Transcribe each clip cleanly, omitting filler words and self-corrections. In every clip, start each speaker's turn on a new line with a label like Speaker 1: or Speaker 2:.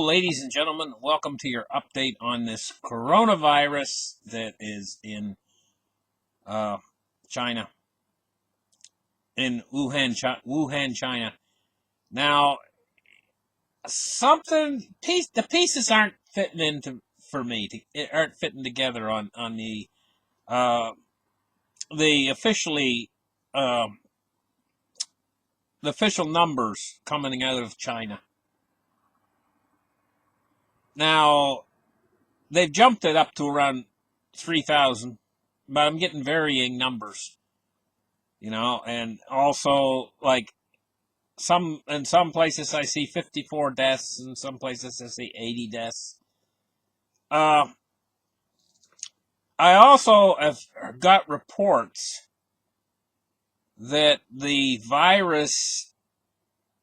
Speaker 1: Hello, ladies and gentlemen. Welcome to your update on this coronavirus that is in uh, China, in Wuhan, China. Now, the pieces aren't fitting into for me. Aren't fitting together on uh, the uh, the official numbers coming out of China. Now, they've jumped it up to around 3,000, but I'm getting varying numbers, and also like in some places I see 54 deaths, in some places I see 80 deaths. Uh, I also have got reports that the virus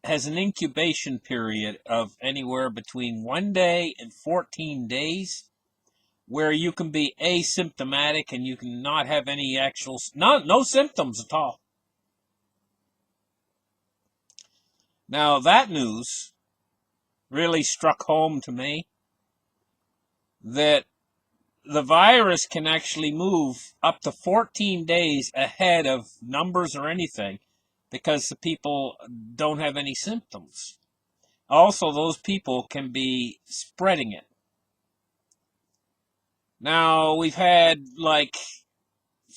Speaker 1: has an incubation period of anywhere between 1 day and 14 days, where you can be asymptomatic and you can not have any no symptoms at all. Now, that news really struck home to me, that the virus can actually move up to 14 days ahead of numbers or anything because the people don't have any symptoms. Also, those people can be spreading it. Now, we've had like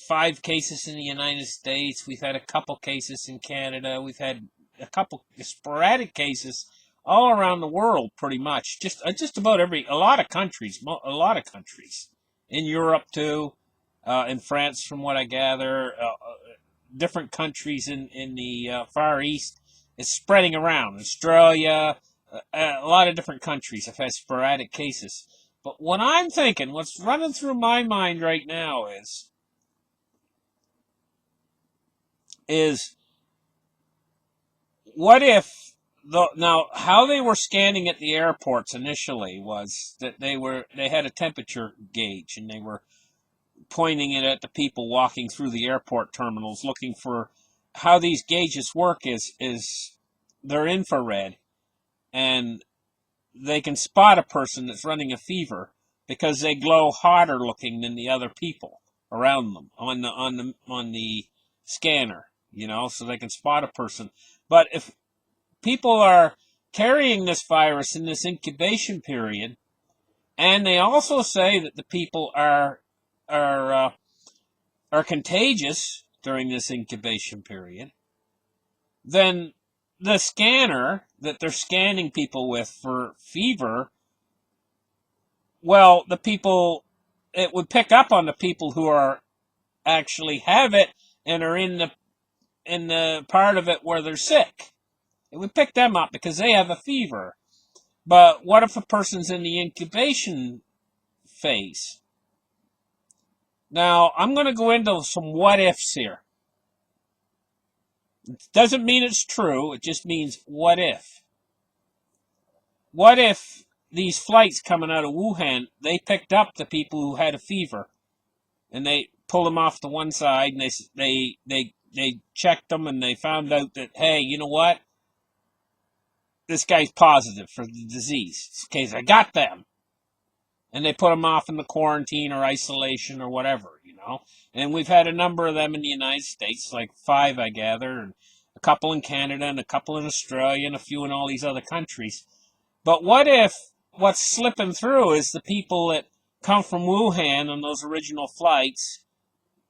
Speaker 1: 5 cases in the United States. We've had a couple cases in Canada. We've had a couple sporadic cases all around the world, pretty much. Just about a lot of countries, in Europe too, in France, from what I gather, different countries in the Far East. It's spreading around. Australia, a lot of different countries have had sporadic cases. But what I'm thinking, what's running through my mind right now is what if now how they were scanning at the airports initially was that they had a temperature gauge, and they were pointing it at the people walking through the airport terminals, looking for how these gauges work is they're infrared, and they can spot a person that's running a fever because they glow hotter looking than the other people around them on the scanner, so they can spot a person. But if people are carrying this virus in this incubation period, and they also say that the people are contagious during this incubation period, then the scanner that they're scanning people with for fever, well, it would pick up on the people who are actually have it and are in the part of it where they're sick. It would pick them up because they have a fever. But what if a person's in the incubation phase? Now, I'm going to go into some what ifs here. It doesn't mean it's true. It just means what if. What if these flights coming out of Wuhan, they picked up the people who had a fever, and they pulled them off to one side, and they checked them, and they found out that, hey, you know what? This guy's positive for the disease. Okay, I got them. And they put them off in the quarantine or isolation or whatever, And we've had a number of them in the United States, like 5, I gather, and a couple in Canada, and a couple in Australia, and a few in all these other countries. But what if what's slipping through is the people that come from Wuhan on those original flights,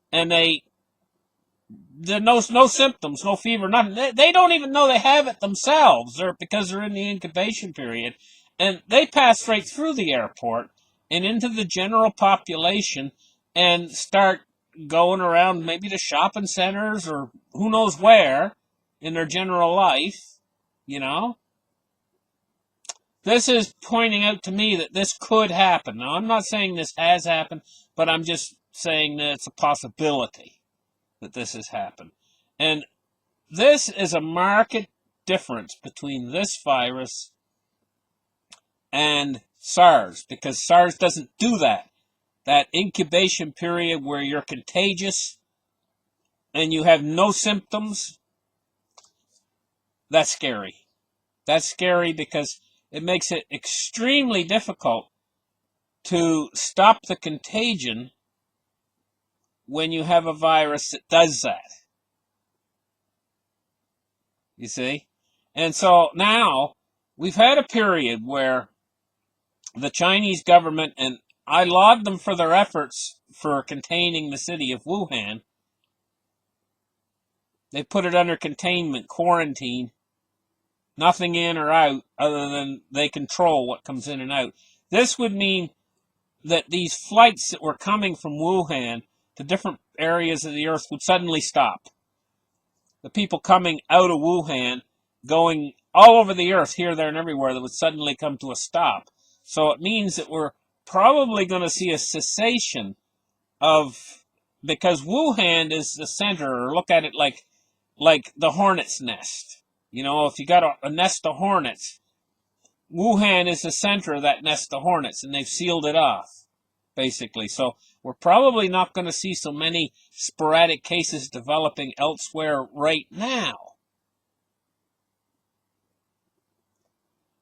Speaker 1: and no symptoms, no fever, nothing. They don't even know they have it themselves, because they're in the incubation period, and they pass right through the airport and into the general population and start going around maybe to shopping centers or who knows where in their general life, This is pointing out to me that this could happen. Now, I'm not saying this has happened, but I'm just saying that it's a possibility that this has happened. And this is a marked difference between this virus and SARS, because SARS doesn't do that. That incubation period where you're contagious and you have no symptoms, that's scary. That's scary because it makes it extremely difficult to stop the contagion when you have a virus that does that. You see? And so now we've had a period where the Chinese government, and I laud them for their efforts for containing the city of Wuhan. They put it under containment, quarantine, nothing in or out other than they control what comes in and out. This would mean that these flights that were coming from Wuhan to different areas of the earth would suddenly stop. The people coming out of Wuhan, going all over the earth, here, there, and everywhere, that would suddenly come to a stop. So it means that we're probably going to see a cessation of, because Wuhan is the center, or look at it like the hornet's nest. You know, if you got a nest of hornets, Wuhan is the center of that nest of hornets, and they've sealed it off, basically. So we're probably not going to see so many sporadic cases developing elsewhere right now.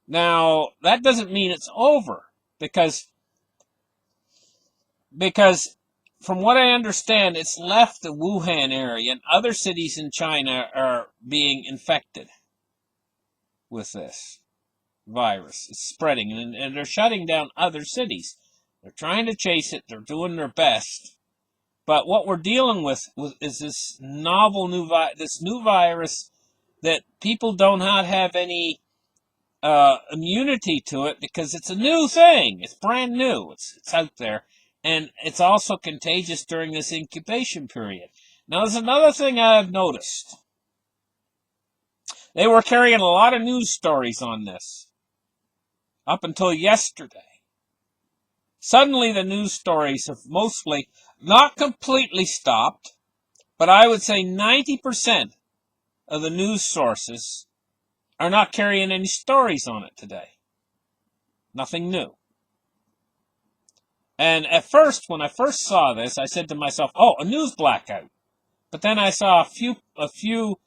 Speaker 1: Now, that doesn't mean it's over, because from what I understand, it's left the Wuhan area, and other cities in China are being infected with this virus. It's spreading, and they're shutting down other cities. They're trying to chase it. They're doing their best. But what we're dealing with is this novel new virus that people do not have any immunity to it, because it's a new thing. It's brand new. It's out there. And it's also contagious during this incubation period. Now, there's another thing I've noticed. They were carrying a lot of news stories on this up until yesterday. Suddenly, the news stories have mostly, not completely stopped, but I would say 90% of the news sources are not carrying any stories on it today. Nothing new. And at first, when I first saw this, I said to myself, oh, a news blackout. But then I saw a few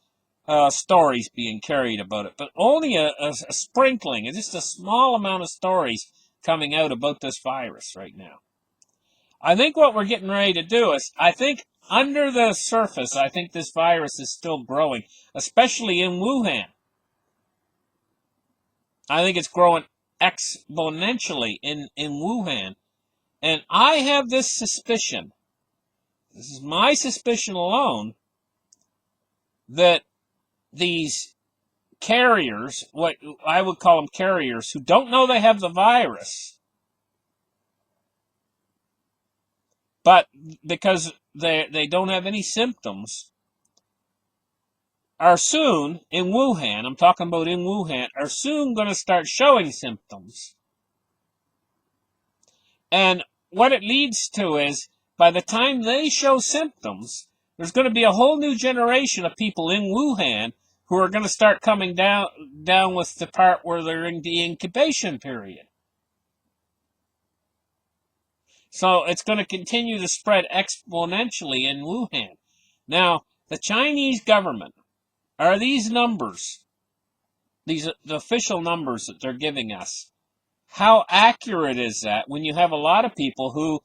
Speaker 1: stories being carried about it, but only a sprinkling, just a small amount of stories coming out about this virus right now. I think what we're getting ready to do is, I think under the surface, I think this virus is still growing, especially in Wuhan. I think it's growing exponentially in Wuhan. And I have this suspicion, this is my suspicion alone, that these carriers, what I would call them carriers, who don't know they have the virus, but because they don't have any symptoms, are soon, in Wuhan, I'm talking about in Wuhan, are soon going to start showing symptoms. And what it leads to is, by the time they show symptoms, there's going to be a whole new generation of people in Wuhan who are going to start coming down with the part where they're in the incubation period. So it's going to continue to spread exponentially in Wuhan. Now, the Chinese government, are these numbers, the official numbers that they're giving us, how accurate is that when you have a lot of people who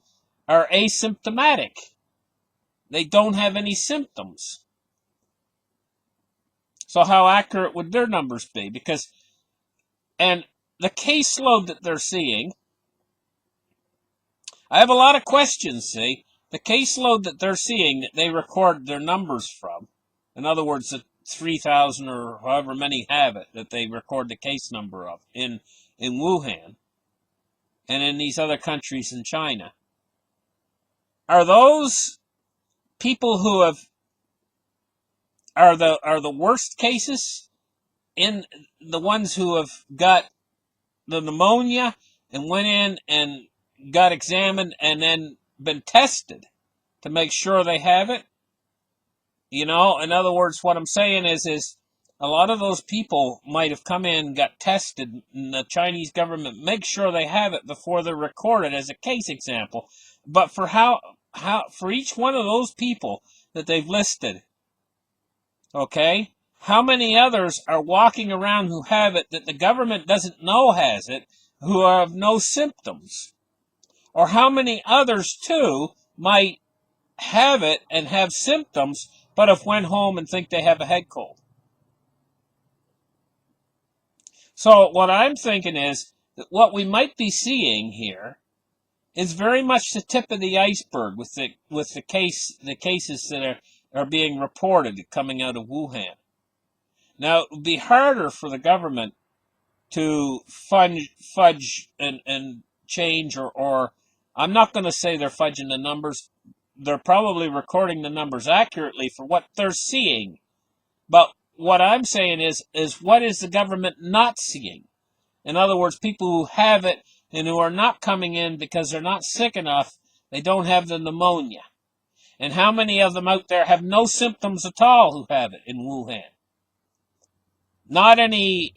Speaker 1: are asymptomatic? They don't have any symptoms. So how accurate would their numbers be? And the caseload that they're seeing, I have a lot of questions, see. The caseload that they're seeing, that they record their numbers from, in other words, the 3,000 or however many have it, that they record the case number of in Wuhan and in these other countries in China. Are those people who are the worst cases, in the ones who have got the pneumonia and went in and got examined and then been tested to make sure they have it? You know, in other words, what I'm saying is a lot of those people might have come in, got tested, and the Chinese government makes sure they have it before they're recorded as a case example. But for for each one of those people that they've listed, okay, how many others are walking around who have it that the government doesn't know has it, who have no symptoms? Or how many others, too, might have it and have symptoms, but have went home and think they have a head cold? So what I'm thinking is that what we might be seeing here is very much the tip of the iceberg with the cases that are being reported coming out of Wuhan. Now, it would be harder for the government to fudge and change, or I'm not going to say they're fudging the numbers. They're probably recording the numbers accurately for what they're seeing. But what I'm saying is what is the government not seeing? In other words, people who have it and who are not coming in because they're not sick enough, they don't have the pneumonia. And how many of them out there have no symptoms at all who have it in Wuhan? Not any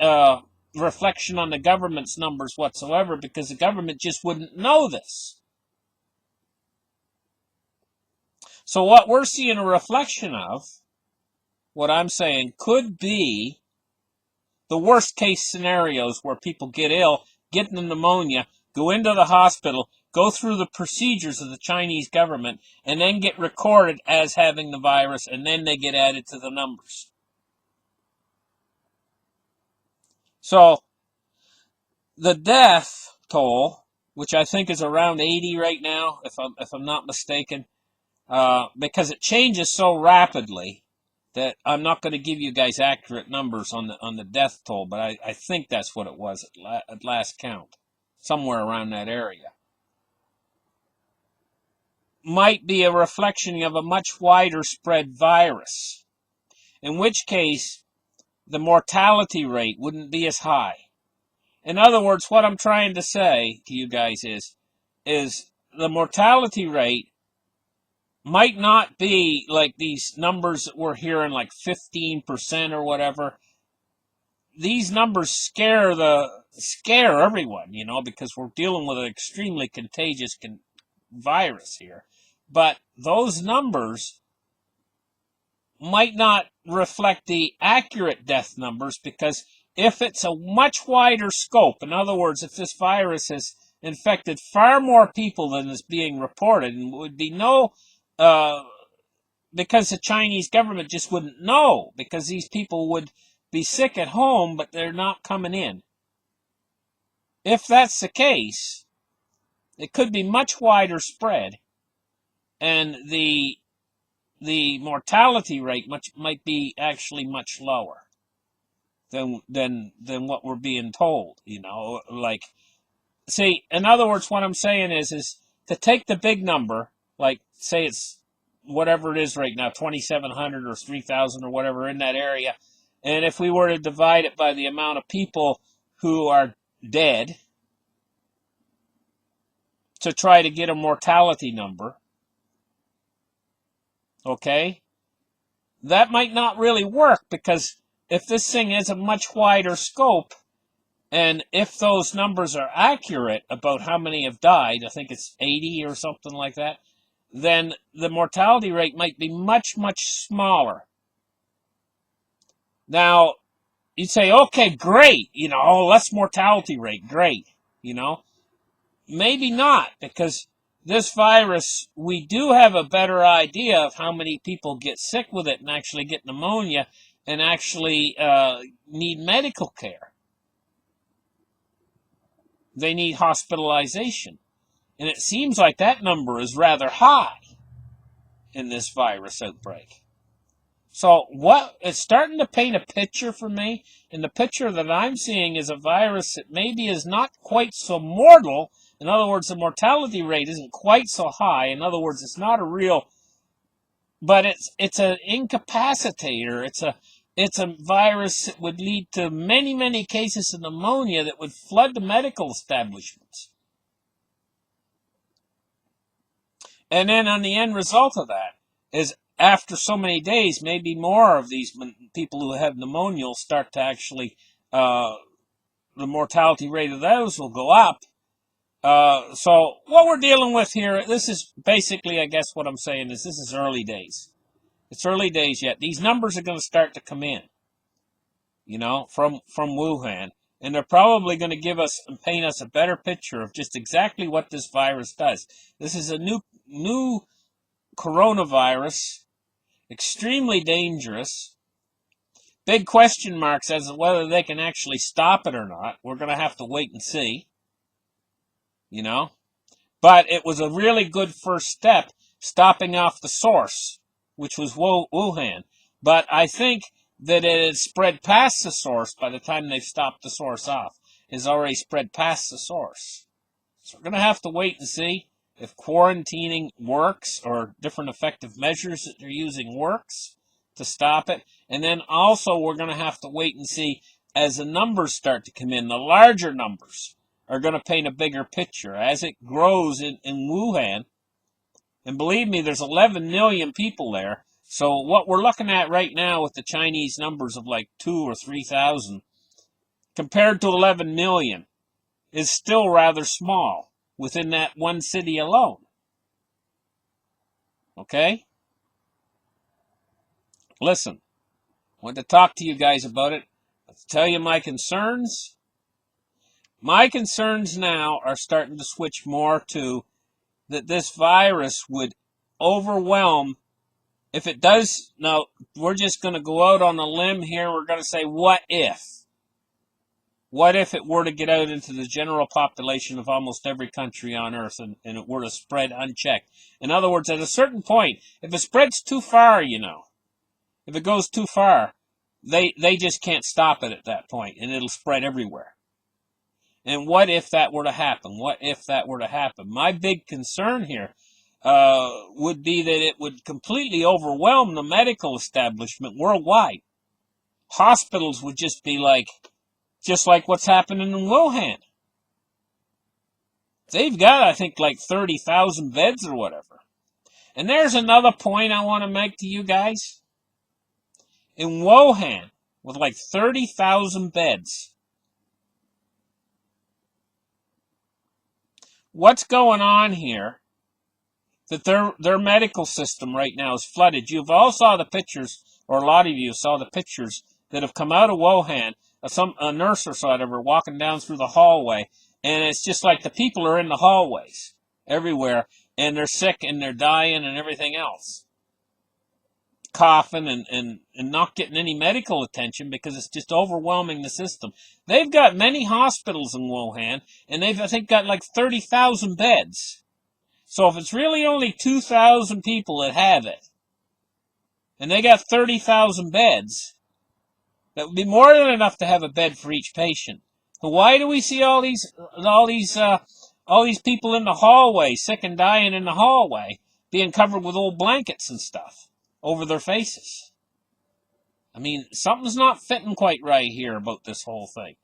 Speaker 1: reflection on the government's numbers whatsoever, because the government just wouldn't know this. So what we're seeing a reflection of, what I'm saying, could be the worst case scenarios where people get ill, get the pneumonia, go into the hospital, go through the procedures of the Chinese government, and then get recorded as having the virus, and then they get added to the numbers. So the death toll, which I think is around 80 right now, if I'm not mistaken, because it changes so rapidly that I'm not going to give you guys accurate numbers on the death toll, but I think that's what it was at last count, somewhere around that area. Might be a reflection of a much wider spread virus, in which case the mortality rate wouldn't be as high. In other words, what I'm trying to say to you guys is the mortality rate might not be like these numbers that we're hearing, like 15% or whatever. These numbers scare everyone, because we're dealing with an extremely contagious virus here. But those numbers might not reflect the accurate death numbers, because if it's a much wider scope, in other words, if this virus has infected far more people than is being reported, and would be because the Chinese government just wouldn't know, because these people would be sick at home, but they're not coming in. If that's the case, it could be much wider spread, and the mortality rate might be actually much lower than what we're being told. See, in other words, what I'm saying is to take the big number, like say it's whatever it is right now, 2,700 or 3,000 or whatever in that area, and if we were to divide it by the amount of people who are dead to try to get a mortality number, okay, that might not really work, because if this thing has a much wider scope, and if those numbers are accurate about how many have died, I think it's 80 or something like that, then the mortality rate might be much, much smaller. Now, you'd say, okay, great, less mortality rate, great, Maybe not, because this virus, we do have a better idea of how many people get sick with it and actually get pneumonia and actually need medical care. They need hospitalization. And it seems like that number is rather high in this virus outbreak. So it's starting to paint a picture for me, and the picture that I'm seeing is a virus that maybe is not quite so mortal. In other words, the mortality rate isn't quite so high. In other words, it's not a real, but it's an incapacitator. It's a virus that would lead to many, many cases of pneumonia that would flood the medical establishments. And then on the end result of that is, after so many days, maybe more of these people who have pneumonia will start to actually, the mortality rate of those will go up. So what we're dealing with here, this is basically, I guess what I'm saying is, this is early days. It's early days yet. These numbers are going to start to come in. from Wuhan. And they're probably going to give us and paint us a better picture of just exactly what this virus does. This is a new coronavirus, extremely dangerous. Big question marks as to whether they can actually stop it or not. We're going to have to wait and see, you know. But it was a really good first step, stopping off the source, which was Wuhan. But I think that it had spread past the source by the time they've stopped the source off. It's already spread past the source. So we're going to have to wait and see if quarantining works or different effective measures that they're using works to stop it. And then also we're going to have to wait and see as the numbers start to come in, the larger numbers are going to paint a bigger picture. As it grows in Wuhan, and believe me, there's 11 million people there. So what we're looking at right now with the Chinese numbers of like 2,000 or 3,000 compared to 11 million is still rather small within that one city alone. Okay? Listen, I want to talk to you guys about it. Let's tell you my concerns. My concerns now are starting to switch more to that this virus would overwhelm. If it does, now we're just going to go out on a limb here. We're going to say, what if? What if it were to get out into the general population of almost every country on Earth and it were to spread unchecked? In other words, at a certain point, if it spreads too far, if it goes too far, they just can't stop it at that point, and it'll spread everywhere. And what if that were to happen? What if that were to happen? My big concern here would be that it would completely overwhelm the medical establishment worldwide. Hospitals would just be just like what's happening in Wuhan. They've got, I think, like 30,000 beds or whatever. And there's another point I want to make to you guys. In Wuhan, with like 30,000 beds, what's going on here? That their medical system right now is flooded. You've all saw the pictures, or a lot of you saw the pictures that have come out of Wuhan. A nurse or so whatever walking down through the hallway, and it's just like the people are in the hallways everywhere, and they're sick and they're dying and everything else, coughing and not getting any medical attention because it's just overwhelming the system. They've got many hospitals in Wuhan, and they've, I think, got like 30,000 beds. So if it's really only 2,000 people that have it, and they got 30,000 beds, that would be more than enough to have a bed for each patient. So why do we see all these people in the hallway, sick and dying in the hallway, being covered with old blankets and stuff over their faces? I mean, something's not fitting quite right here about this whole thing.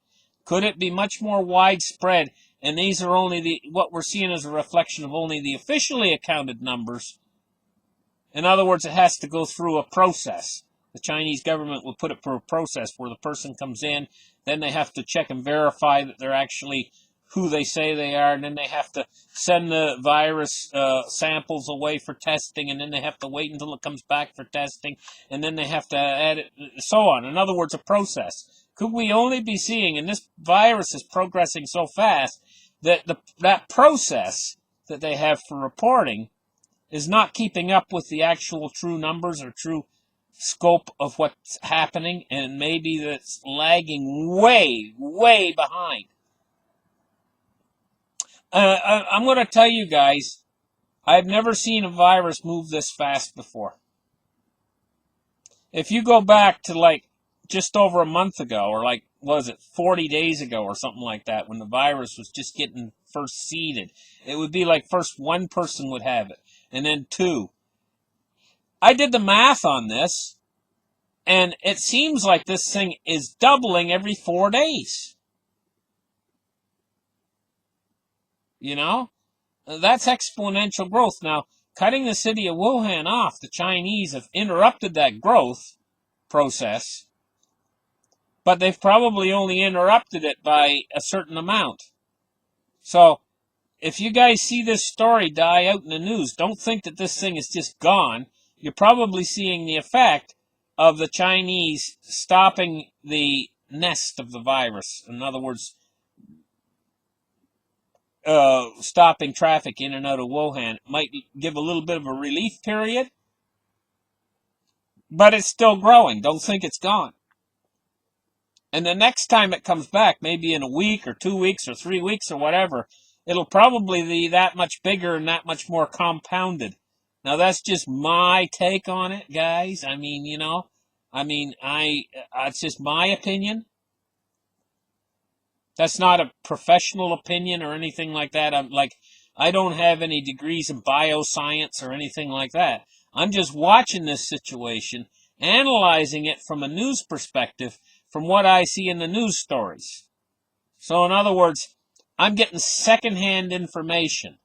Speaker 1: Could it be much more widespread? And these are only what we're seeing is a reflection of only the officially accounted numbers. In other words, it has to go through a process. The Chinese government will put it through a process where the person comes in, then they have to check and verify that they're actually who they say they are, and then they have to send the virus samples away for testing, and then they have to wait until it comes back for testing, and then they have to add it, so on. In other words, a process. Could we only be seeing, and this virus is progressing so fast, that that process that they have for reporting is not keeping up with the actual true numbers or true scope of what's happening, and maybe that's lagging way, way behind. I'm going to tell you guys, I've never seen a virus move this fast before. If you go back to like just over a month ago, or like, what was it, 40 days ago or something like that, when the virus was just getting first seeded, it would be like first one person would have it, and then two. I did the math on this, and it seems like this thing is doubling every 4 days. You know? That's exponential growth. Now, cutting the city of Wuhan off, the Chinese have interrupted that growth process, but they've probably only interrupted it by a certain amount. So, if you guys see this story die out in the news, don't think that this thing is just gone. You're probably seeing the effect of the Chinese stopping the nest of the virus. In other words, stopping traffic in and out of Wuhan might give a little bit of a relief period, but it's still growing. Don't think it's gone. And the next time it comes back, maybe in a week or 2 weeks or 3 weeks or whatever, it'll probably be that much bigger and that much more compounded. Now, that's just my take on it, guys. I mean, it's just my opinion. That's not a professional opinion or anything like that. I don't have any degrees in bioscience or anything like that. I'm just watching this situation, analyzing it from a news perspective, from what I see in the news stories. So, in other words, I'm getting secondhand information.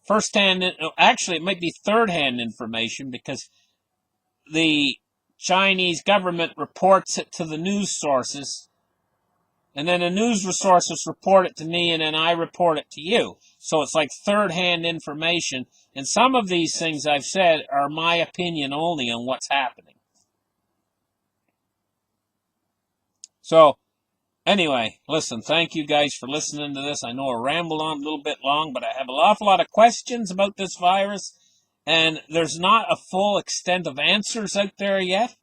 Speaker 1: Actually, it might be third-hand information because the Chinese government reports it to the news sources, and then the news resources report it to me, and then I report it to you. So it's like third-hand information. And some of these things I've said are my opinion only on what's happening. So, anyway, listen, thank you guys for listening to this. I know I rambled on a little bit long, but I have an awful lot of questions about this virus, and there's not a full extent of answers out there yet.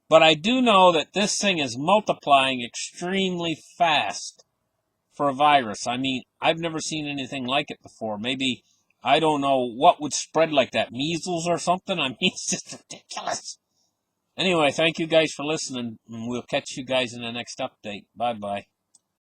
Speaker 1: But I do know that this thing is multiplying extremely fast for a virus. I mean, I've never seen anything like it before. Maybe, I don't know what would spread like that. Measles or something? I mean, it's just ridiculous. Anyway, thank you guys for listening, and we'll catch you guys in the next update. Bye-bye.